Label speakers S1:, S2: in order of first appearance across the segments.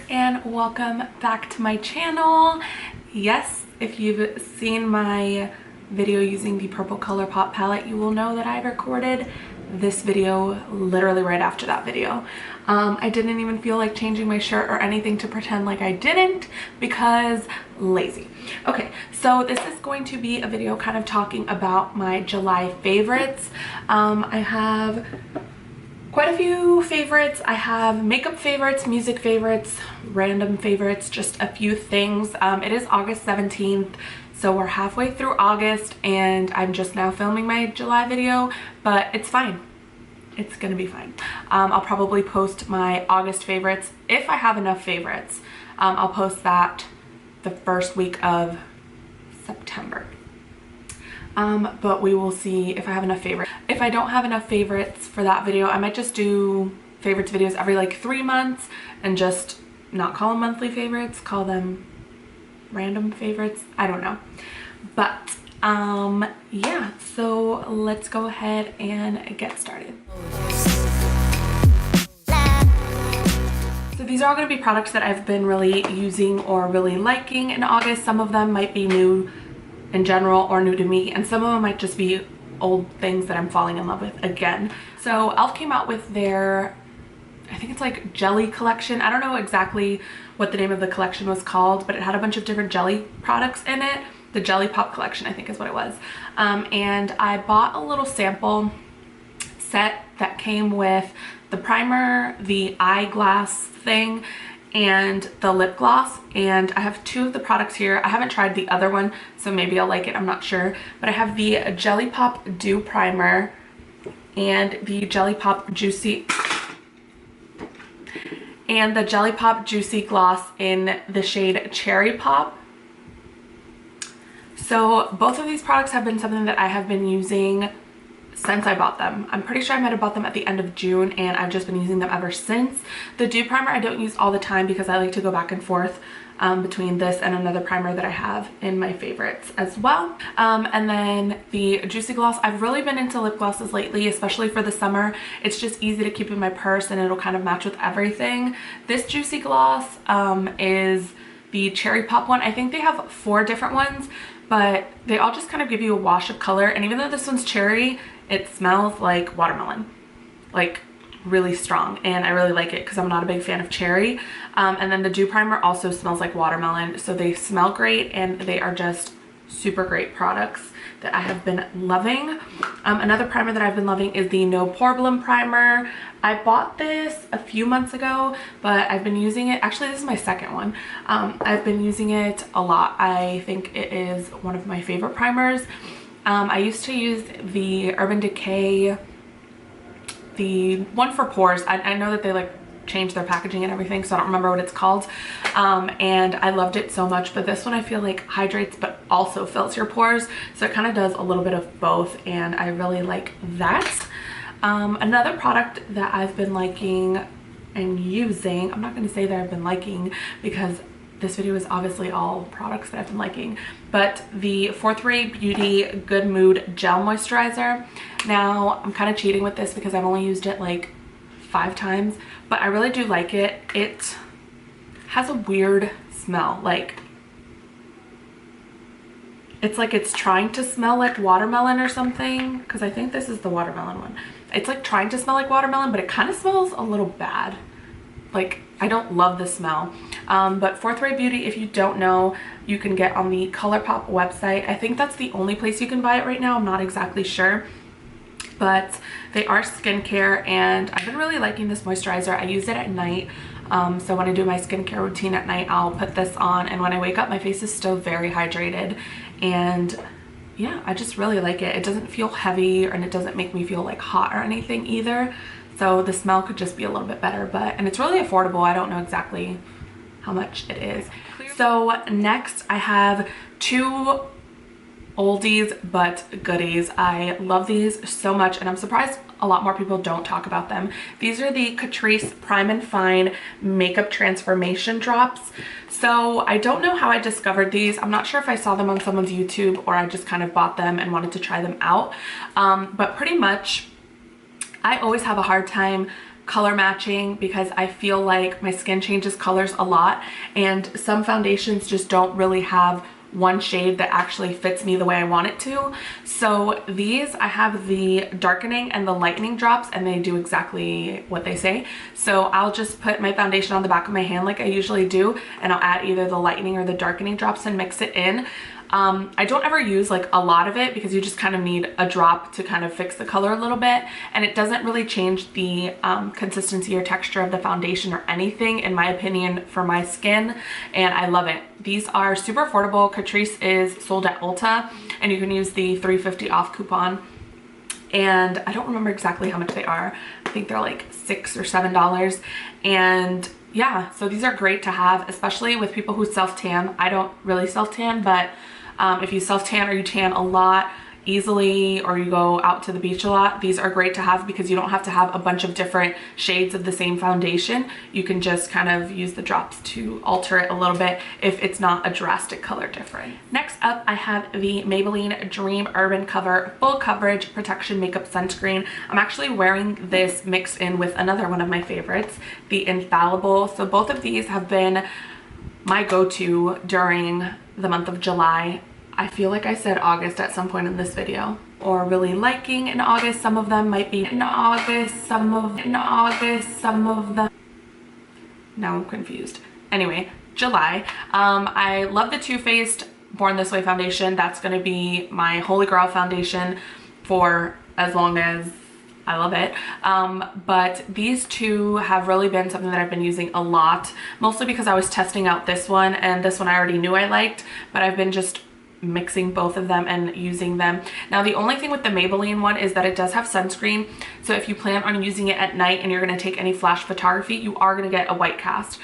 S1: and welcome back to my channel. Yes, if you've seen my video using the purple ColourPop palette, you will know that I recorded this video literally right after that video. I didn't even feel like changing my shirt or anything to pretend like I didn't because lazy. Okay, so this is going to be a video kind of talking about my July favorites. I have quite a few favorites. I have makeup favorites, music favorites, random favorites, just a few things. It is August 17th, so we're halfway through August and I'm just now filming my July video, but it's fine. It's gonna be fine. I'll probably post my August favorites if I have enough favorites. I'll post that the first week of September. But we will see if I have enough favorites. If I don't have enough favorites for that video, I might just do favorites videos every like 3 months and just not call them monthly favorites, call them random favorites. I don't know. But yeah, so let's go ahead and get started. So these are all going to be products that I've been really using or really liking in August. Some of them might be new in general or new to me, and some of them might just be old things that I'm falling in love with again. So e.l.f. came out with their, I think it's like jelly collection. I don't know exactly what the name of the collection was called, but it had a bunch of different jelly products in it. The Jelly Pop collection, I think is what it was. And I bought a little sample set that came with the primer, the eyeglass thing, and the lip gloss. And I have 2 of the products here. I haven't tried the other one, so maybe I'll like it, I'm not sure. But I have the Jelly Pop Dew Primer and the Jelly Pop Juicy Gloss in the shade Cherry Pop. So both of these products have been something that I have been using since I bought them. I'm pretty sure I might have bought them at the end of June and I've just been using them ever since. The Dew Primer I don't use all the time because I like to go back and forth between this and another primer that I have in my favorites as well. And then the Juicy Gloss, I've really been into lip glosses lately, especially for the summer. It's just easy to keep in my purse and it'll kind of match with everything. This Juicy Gloss is the Cherry Pop one. I think they have 4 different ones, but they all just kind of give you a wash of color. And even though this one's cherry, it smells like watermelon, like really strong. And I really like it because I'm not a big fan of cherry. And then the Dew Primer also smells like watermelon. So they smell great and they are just super great products that I have been loving. Another primer that I've been loving is the No Problem Primer. I bought this a few months ago, but I've been using it. Actually, this is my second one. I've been using it a lot. I think it is one of my favorite primers. I used to use the Urban Decay, the one for pores. I know that they like changed their packaging and everything, so I don't remember what it's called. And I loved it so much, but this one I feel like hydrates but also fills your pores, so it kind of does a little bit of both, and I really like that. Another product that I've been liking and using, I'm not going to say that I've been liking because this video is obviously all products that I've been liking, but the Fourth Ray Beauty Good Mood Gel Moisturizer. Now I'm kind of cheating with this because I've only used it like 5 times, but I really do like it. It has a weird smell, like it's like it's trying to smell like watermelon or something, because I think this is the watermelon one. It's like trying to smell like watermelon, but it kind of smells a little bad. Like, I don't love the smell. But Fourth Ray Beauty, if you don't know, you can get on the ColourPop website. I think that's the only place you can buy it right now. I'm not exactly sure. But they are skincare and I've been really liking this moisturizer. I use it at night. So when I do my skincare routine at night, I'll put this on, and when I wake up, my face is still very hydrated. And yeah, I just really like it. It doesn't feel heavy and it doesn't make me feel like hot or anything either. So the smell could just be a little bit better, and it's really affordable. I don't know exactly how much it is. So next I have 2 oldies but goodies. I love these so much and I'm surprised a lot more people don't talk about them. These are the Catrice Prime and Fine Makeup Transformation Drops. So I don't know how I discovered these. I'm not sure if I saw them on someone's YouTube or I just kind of bought them and wanted to try them out. But pretty much I always have a hard time color matching because I feel like my skin changes colors a lot, and some foundations just don't really have one shade that actually fits me the way I want it to. So these, I have the darkening and the lightening drops, and they do exactly what they say. So I'll just put my foundation on the back of my hand like I usually do, and I'll add either the lightening or the darkening drops and mix it in. I don't ever use like a lot of it because you just kind of need a drop to kind of fix the color a little bit, and it doesn't really change the consistency or texture of the foundation or anything, in my opinion, for my skin, and I love it. These are super affordable. Catrice is sold at Ulta, and you can use the $3.50 off coupon, and I don't remember exactly how much they are. I think they're like $6 or $7, and yeah, so these are great to have, especially with people who self-tan. I don't really self-tan, but if you self-tan or you tan a lot easily, or you go out to the beach a lot, these are great to have because you don't have to have a bunch of different shades of the same foundation. You can just kind of use the drops to alter it a little bit if it's not a drastic color difference. Next up, I have the Maybelline Dream Urban Cover Full Coverage Protection Makeup Sunscreen. I'm actually wearing this mixed in with another one of my favorites, the Infallible. So both of these have been my go-to during the month of July. I feel like I said August at some point in this video, or really liking in August. Some of them might be in August, some of them. Now I'm confused. Anyway, July. I love the Too Faced Born This Way foundation. That's going to be my holy grail foundation for as long as I love it. But these two have really been something that I've been using a lot, mostly because I was testing out this one, and this one I already knew I liked, but I've been just mixing both of them and using them. Now the only thing with the Maybelline one is that it does have sunscreen, so if you plan on using it at night and you're going to take any flash photography, you are going to get a white cast.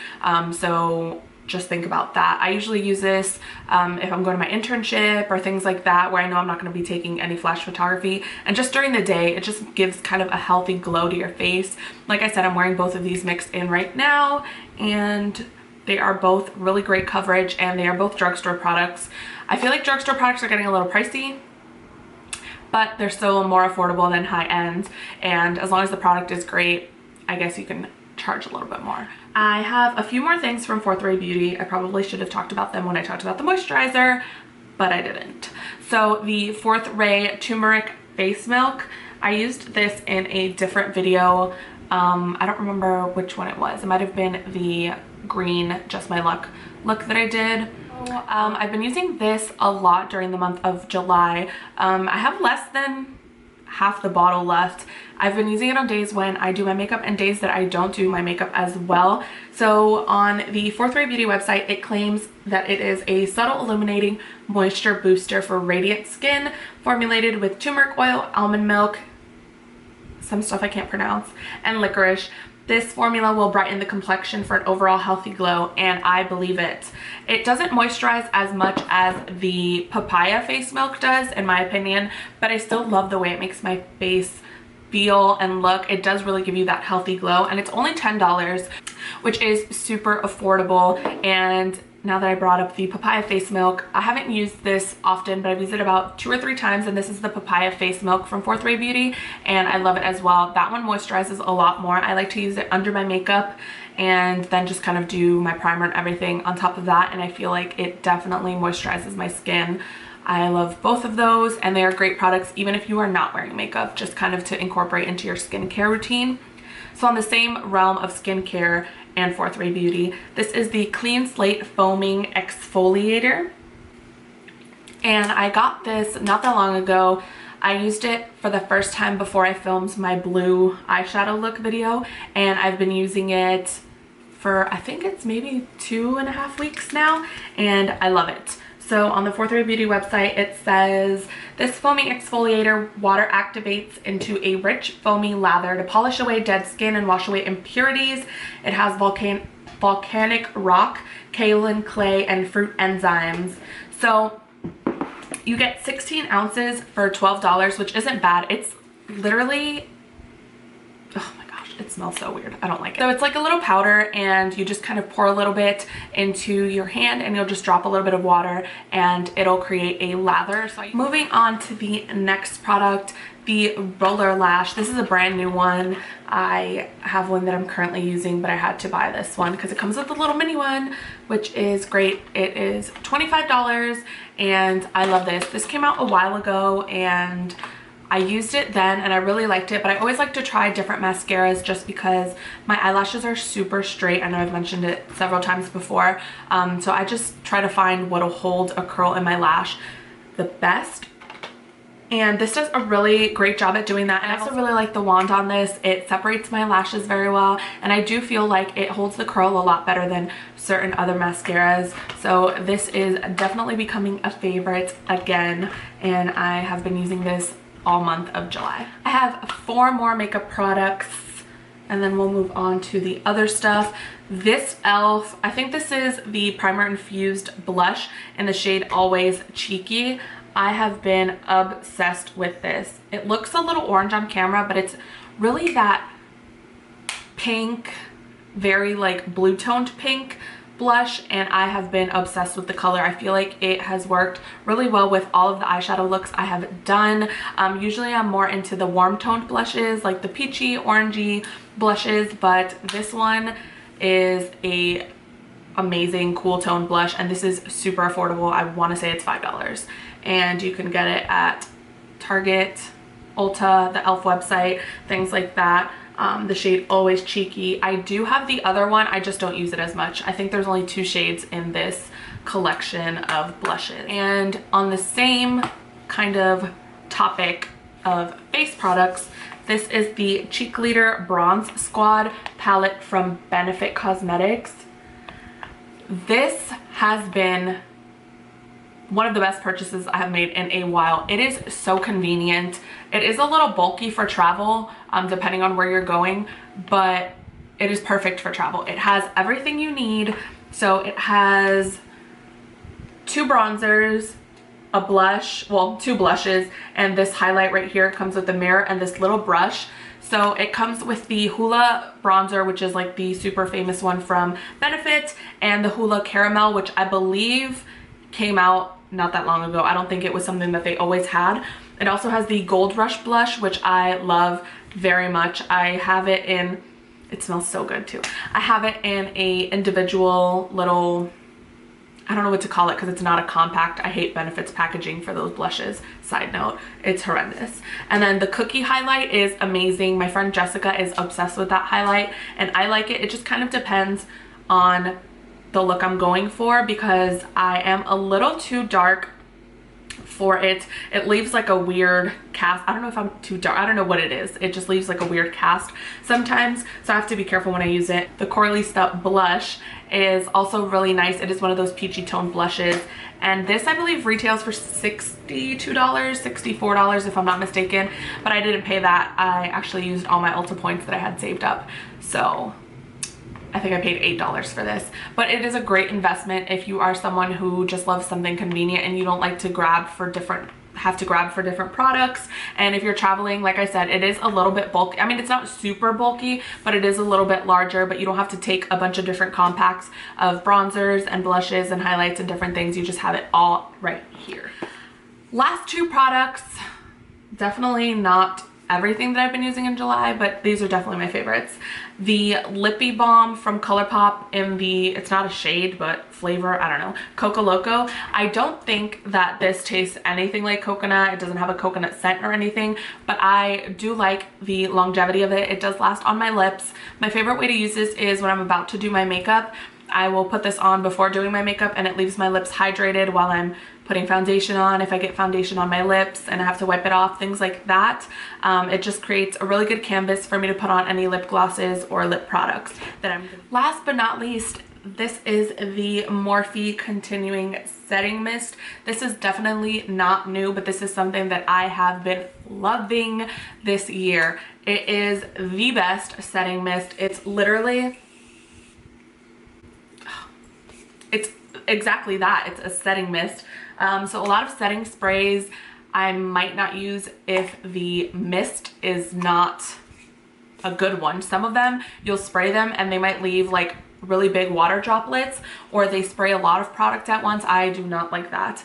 S1: So just think about that. I usually use this if I'm going to my internship or things like that where I know I'm not going to be taking any flash photography, and just during the day it just gives kind of a healthy glow to your face. Like I said, I'm wearing both of these mixed in right now, and they are both really great coverage, and they are both drugstore products. I feel like drugstore products are getting a little pricey, but they're still more affordable than high end, and as long as the product is great, I guess you can charge a little bit more. I have a few more things from Fourth Ray Beauty. I probably should have talked about them when I talked about the moisturizer, but I didn't. So the Fourth Ray Turmeric Face Milk, I used this in a different video. I don't remember which one it was. It might have been the green Just My Luck look that I did. I've been using this a lot during the month of July. I have less than half the bottle left. I've been using it on days when I do my makeup and days that I don't do my makeup as well. So on the Fourth Ray Beauty website, it claims that it is a subtle illuminating moisture booster for radiant skin, formulated with turmeric oil, almond milk, some stuff I can't pronounce, and licorice. This formula will brighten the complexion for an overall healthy glow, and I believe it. It doesn't moisturize as much as the Papaya Face Milk does, in my opinion, but I still love the way it makes my face feel and look. It does really give you that healthy glow, and it's only $10, which is super affordable. And now that I brought up the Papaya Face Milk, I haven't used this often, but I've used it about 2 or 3 times, and this is the Papaya Face Milk from Fourth Ray Beauty, and I love it as well. That one moisturizes a lot more. I like to use it under my makeup and then just kind of do my primer and everything on top of that, and I feel like it definitely moisturizes my skin. I love both of those, and they are great products even if you are not wearing makeup, just kind of to incorporate into your skincare routine. So on the same realm of skincare and Fourth Ray Beauty, this is the Clean Slate Foaming Exfoliator, and I got this not that long ago. I used it for the first time before I filmed my blue eyeshadow look video, and I've been using it for, I think it's maybe 2.5 weeks now, and I love it. So on the Fourth Ray Beauty website, it says, this foaming exfoliator water activates into a rich foamy lather to polish away dead skin and wash away impurities. It has volcanic rock, kaolin clay, and fruit enzymes. So you get 16 ounces for $12, which isn't bad. It's literally, oh my gosh, It smells so weird. I don't like it. So it's like a little powder, and you just kind of pour a little bit into your hand, and you'll just drop a little bit of water and it'll create a lather. So moving on to the next product, the Roller Lash. This is a brand new one. I have one that I'm currently using, but I had to buy this one because it comes with a little mini one, which is great. It is $25 and I love this. This came out a while ago and I used it then and I really liked it, but I always like to try different mascaras just because my eyelashes are super straight. I know I've mentioned it several times before. So I just try to find what'll hold a curl in my lash the best. And this does a really great job at doing that. And I also really like the wand on this. It separates my lashes very well, and I do feel like it holds the curl a lot better than certain other mascaras. So this is definitely becoming a favorite again, and I have been using this all month of July. I have 4 more makeup products and then we'll move on to the other stuff. This e.l.f., I think this is the primer infused blush in the shade Always Cheeky. I have been obsessed with this. It looks a little orange on camera, but it's really that pink, very like blue toned pink blush, and I have been obsessed with the color. I feel like it has worked really well with all of the eyeshadow looks I have done. Usually I'm more into the warm toned blushes, like the peachy, orangey blushes, but this one is a amazing cool tone blush, and this is super affordable. I want to say it's $5, and you can get it at Target, Ulta, the e.l.f. website, things like that. The shade Always Cheeky. I do have the other one, I just don't use it as much. I think there's only 2 shades in this collection of blushes. And on the same kind of topic of face products, this is the Cheek Leader Bronze Squad palette from Benefit Cosmetics. This has been one of the best purchases I have made in a while. It is so convenient. It is a little bulky for travel, depending on where you're going, but it is perfect for travel. It has everything you need. So it has 2 bronzers, a blush, well, 2 blushes, and this highlight right here comes with a mirror and this little brush. So it comes with the Hoola bronzer, which is like the super famous one from Benefit, and the Hoola Caramel, which I believe came out not that long ago. I don't think it was something that they always had. It also has the Gold Rush blush, which I love very much. I have it in, it smells so good too. I have it in a individual little, I don't know what to call it because it's not a compact. I hate Benefit's packaging for those blushes. Side note, it's horrendous. And then the Cookie highlight is amazing. My friend Jessica is obsessed with that highlight, and I like it. It just kind of depends on the look I'm going for because I am a little too dark for it. It leaves like a weird cast. I don't know if I'm too dark. I don't know what it is. It just leaves like a weird cast sometimes, so I have to be careful when I use it. The Coralista blush is also really nice. It is one of those peachy tone blushes, and this I believe retails for $62, $64 if I'm not mistaken, but I didn't pay that. I actually used all my Ulta points that I had saved up, so I think I paid $8 for this. But it is a great investment if you are someone who just loves something convenient and you don't like to have to grab for different products. And if you're traveling, like I said, it is a little bit bulky. I mean, it's not super bulky, but it is a little bit larger, but you don't have to take a bunch of different compacts of bronzers and blushes and highlights and different things. You just have it all right here. Last 2 products, definitely not everything that I've been using in July, but these are definitely my favorites. The Lippy Balm from ColourPop in the, it's not a shade, but flavor, I don't know, Coco Loco. I don't think that this tastes anything like coconut. It doesn't have a coconut scent or anything, but I do like the longevity of it. It does last on my lips. My favorite way to use this is when I'm about to do my makeup. I will put this on before doing my makeup, and it leaves my lips hydrated while I'm putting foundation on. If I get foundation on my lips and I have to wipe it off, things like that. It just creates a really good canvas for me to put on any lip glosses or lip products that I'm doing. Last but not least, this is the Morphe Continuing Setting Mist. This is definitely not new, but this is something that I have been loving this year. It is the best setting mist. It's literally, it's exactly that. It's a setting mist. So a lot of setting sprays I might not use if the mist is not a good one. Some of them, you'll spray them and they might leave like really big water droplets, or they spray a lot of product at once. I do not like that.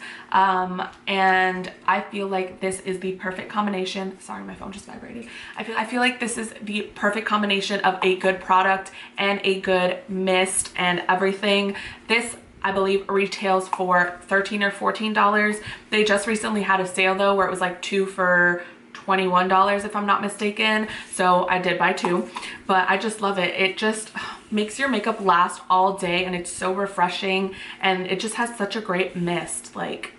S1: And I feel like this is the perfect combination. Sorry, my phone just vibrated. I feel like this is the perfect combination of a good product and a good mist and everything. This, I believe, retails for $13 or $14. They just recently had a sale though, where it was like 2 for $21 if I'm not mistaken, so I did buy 2. But I just love it. It just makes your makeup last all day, and it's so refreshing, and it just has such a great mist. Like,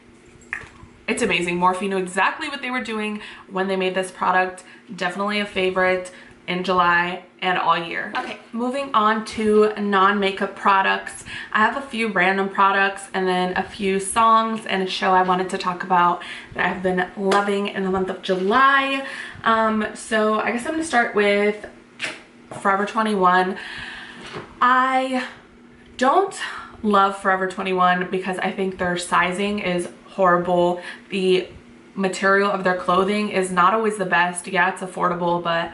S1: it's amazing. Morphe knew exactly what they were doing when they made this product. Definitely a favorite in July and all year. Okay, moving on to non-makeup products. I have a few random products and then a few songs and a show I wanted to talk about that I've been loving in the month of July. So I guess I'm gonna start with Forever 21. I don't love Forever 21 because I think their sizing is horrible. The material of their clothing is not always the best. Yeah, it's affordable, but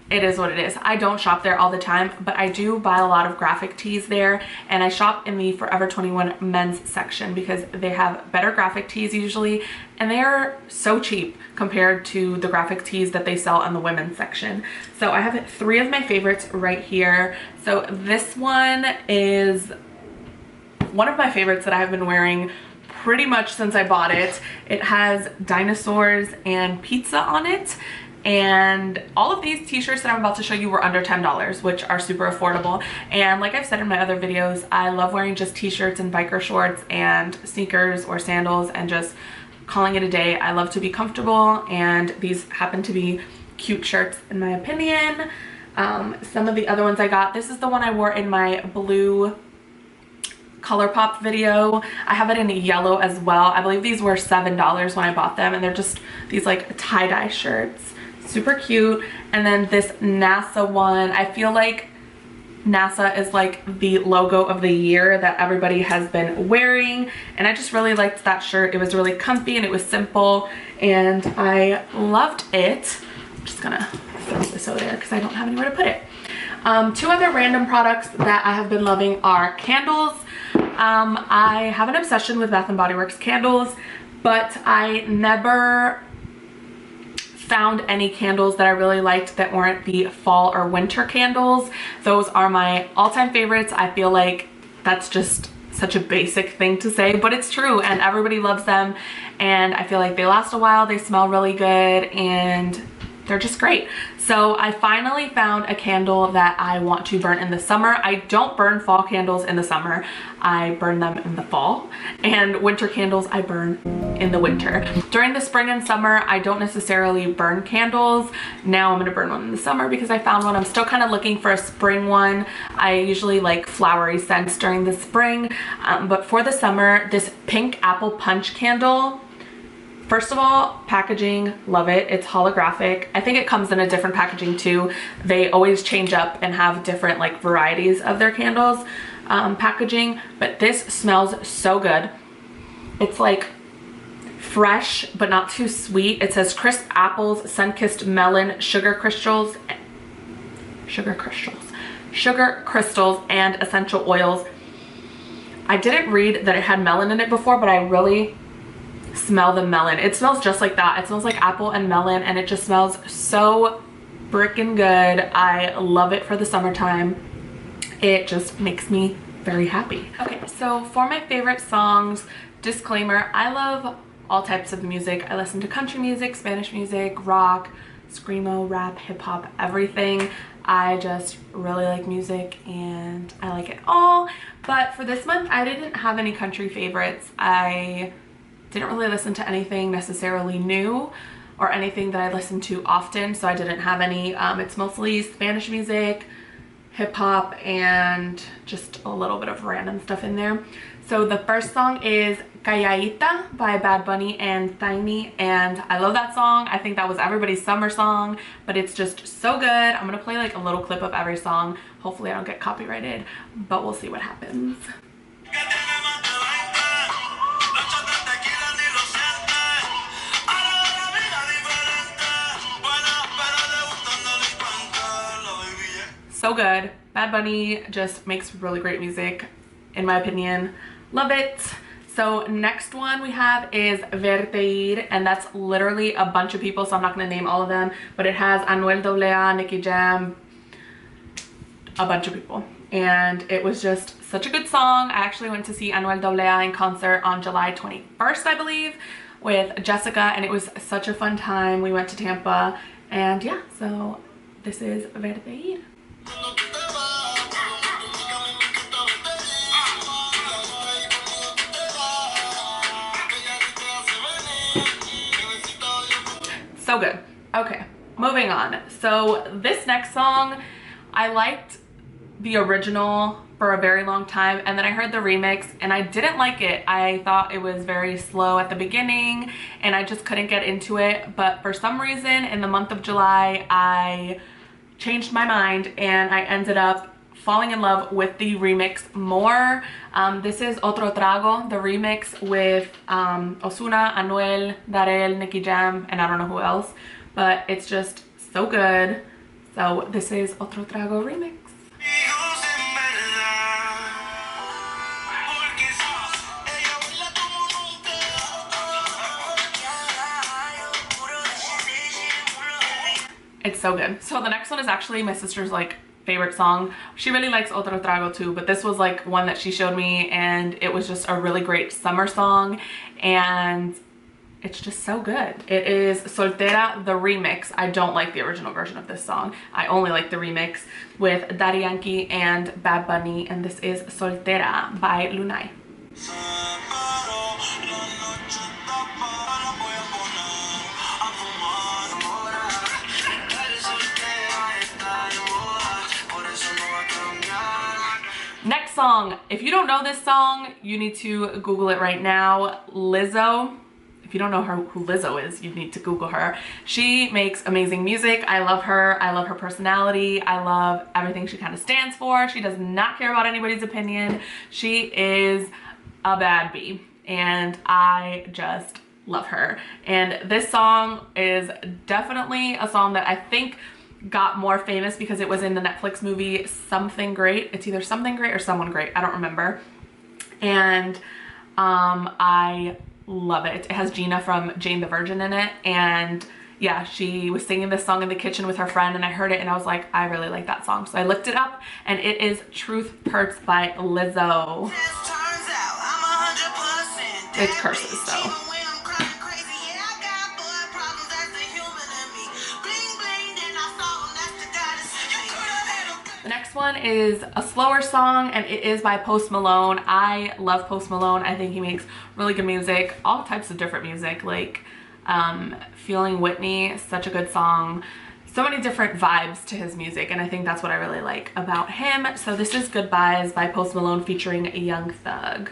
S1: it is what it is. I don't shop there all the time, but I do buy a lot of graphic tees there, and I shop in the Forever 21 men's section because they have better graphic tees usually, and they are so cheap compared to the graphic tees that they sell in the women's section. So I have 3 of my favorites right here. So this one is one of my favorites that I have been wearing pretty much since I bought it. It has dinosaurs and pizza on it. And all of these t-shirts that I'm about to show you were under $10, which are super affordable. And like I've said in my other videos, I love wearing just t-shirts and biker shorts and sneakers or sandals and just calling it a day. I love to be comfortable, and these happen to be cute shirts in my opinion. Some of the other ones I got, this is the one I wore in my blue ColourPop video. I have it in yellow as well. I believe these were $7 when I bought them, and they're just these like tie-dye shirts. Super cute. And then this NASA one, I feel like NASA is like the logo of the year that everybody has been wearing, and I just really liked that shirt. It was really comfy and it was simple, and I loved it. I'm just gonna throw this over there because I don't have anywhere to put it. 2 other random products that I have been loving are candles. I have an obsession with Bath & Body Works candles, but I never found any candles that I really liked that weren't the fall or winter candles. Those are my all-time favorites. I feel like that's just such a basic thing to say, but it's true, and everybody loves them, and I feel like they last a while, they smell really good, and they're just great. So I finally found a candle that I want to burn in the summer. I don't burn fall candles in the summer. I burn them in the fall, and winter candles I burn in the winter. During the spring and summer, I don't necessarily burn candles. Now I'm gonna burn one in the summer because I found one. I'm still kind of looking for a spring one. I usually like flowery scents during the spring, but for the summer, this pink apple punch candle. First of all, packaging, love it. It's holographic. I think it comes in a different packaging too. They always change up and have different like varieties of their candles packaging, but this smells so good. It's like fresh but not too sweet. It says crisp apples, sun-kissed melon, sugar crystals, and essential oils. I didn't read that it had melon in it before, but I really smell the melon. It smells just like that. It smells like apple and melon, and it just smells so freaking good. I love it for the summertime. It just makes me very happy. Okay, so for my favorite songs, disclaimer, I love all types of music. I listen to country music, Spanish music, rock, screamo, rap, hip-hop, everything. I just really like music and I like it all. But for this month, I didn't have any country favorites. I didn't really listen to anything necessarily new or anything that I listen to often, so I didn't have any. It's mostly Spanish music, hip-hop, and just a little bit of random stuff in there. So the first song is Calladita by Bad Bunny and Tiny, and I love that song. I think that was everybody's summer song, but it's just so good. I'm gonna play like a little clip of every song. Hopefully I don't get copyrighted, but we'll see what happens. So good. Bad Bunny just makes really great music, in my opinion. Love it. So next one we have is Verte Ir, and that's literally a bunch of people, so I'm not going to name all of them, but it has Anuel AA, Nicky Jam, a bunch of people. And it was just such a good song. I actually went to see Anuel AA in concert on July 21st, I believe, with Jessica, and it was such a fun time. We went to Tampa, and yeah, so this is Verte Ir. So good. Okay, moving on. So this next song, I liked the original for a very long time, and then I heard the remix and I didn't like it. I thought it was very slow at the beginning and I just couldn't get into it, but for some reason in the month of July I changed my mind and I ended up falling in love with the remix more. This is Otro Trago, the remix with Ozuna, Anuel, Darel, Nicky Jam, and I don't know who else, but it's just so good. So this is Otro Trago remix. It's so good. So the next one is actually my sister's like favorite song. She really likes Otro Trago too, but this was like one that she showed me and it was just a really great summer song and it's just so good. It is Soltera, the remix. I don't like the original version of this song. I only like the remix with Daddy Yankee and Bad Bunny, and this is Soltera by Lunay. Next song, if you don't know this song, you need to Google it right now. Lizzo. If you don't know who Lizzo is, you need to Google her. She makes amazing music. I love her. I love her personality. I love everything she kind of stands for. She does not care about anybody's opinion. She is a bad bee and I just love her. And this song is definitely a song that I think got more famous because it was in the Netflix movie Something Great. It's either Something Great or Someone Great. I don't remember. And I love it. It has Gina from Jane the Virgin in it. And yeah, she was singing this song in the kitchen with her friend and I heard it and I was like, I really like that song. So I looked it up and it is Truth Hurts by Lizzo. It's curses though. The next one is a slower song and it is by Post Malone. I love Post Malone. I think he makes really good music, all types of different music, like Feeling Whitney, such a good song. So many different vibes to his music and I think that's what I really like about him. So this is Goodbyes by Post Malone featuring Young Thug.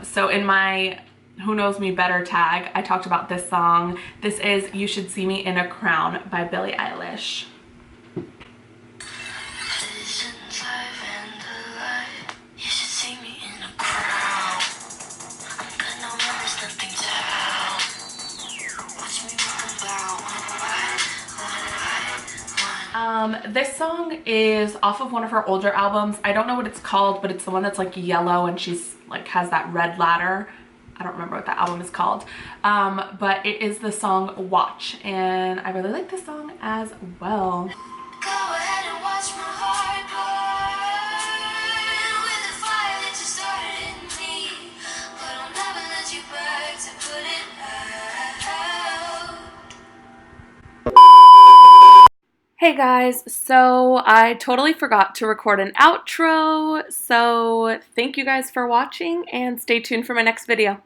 S1: So in my Who Knows Me Better tag, I talked about this song. This is You Should See Me in a Crown by Billie Eilish. This song is off of one of her older albums. I don't know what it's called, but it's the one that's like yellow and she's like has that red ladder. I don't remember what that album is called, but it is the song Watch and I really like this song as well. Go ahead and watch my heart burn with the fire that you started in me, but I'll never let you back to put it out. Hey guys, so I totally forgot to record an outro, so thank you guys for watching and stay tuned for my next video.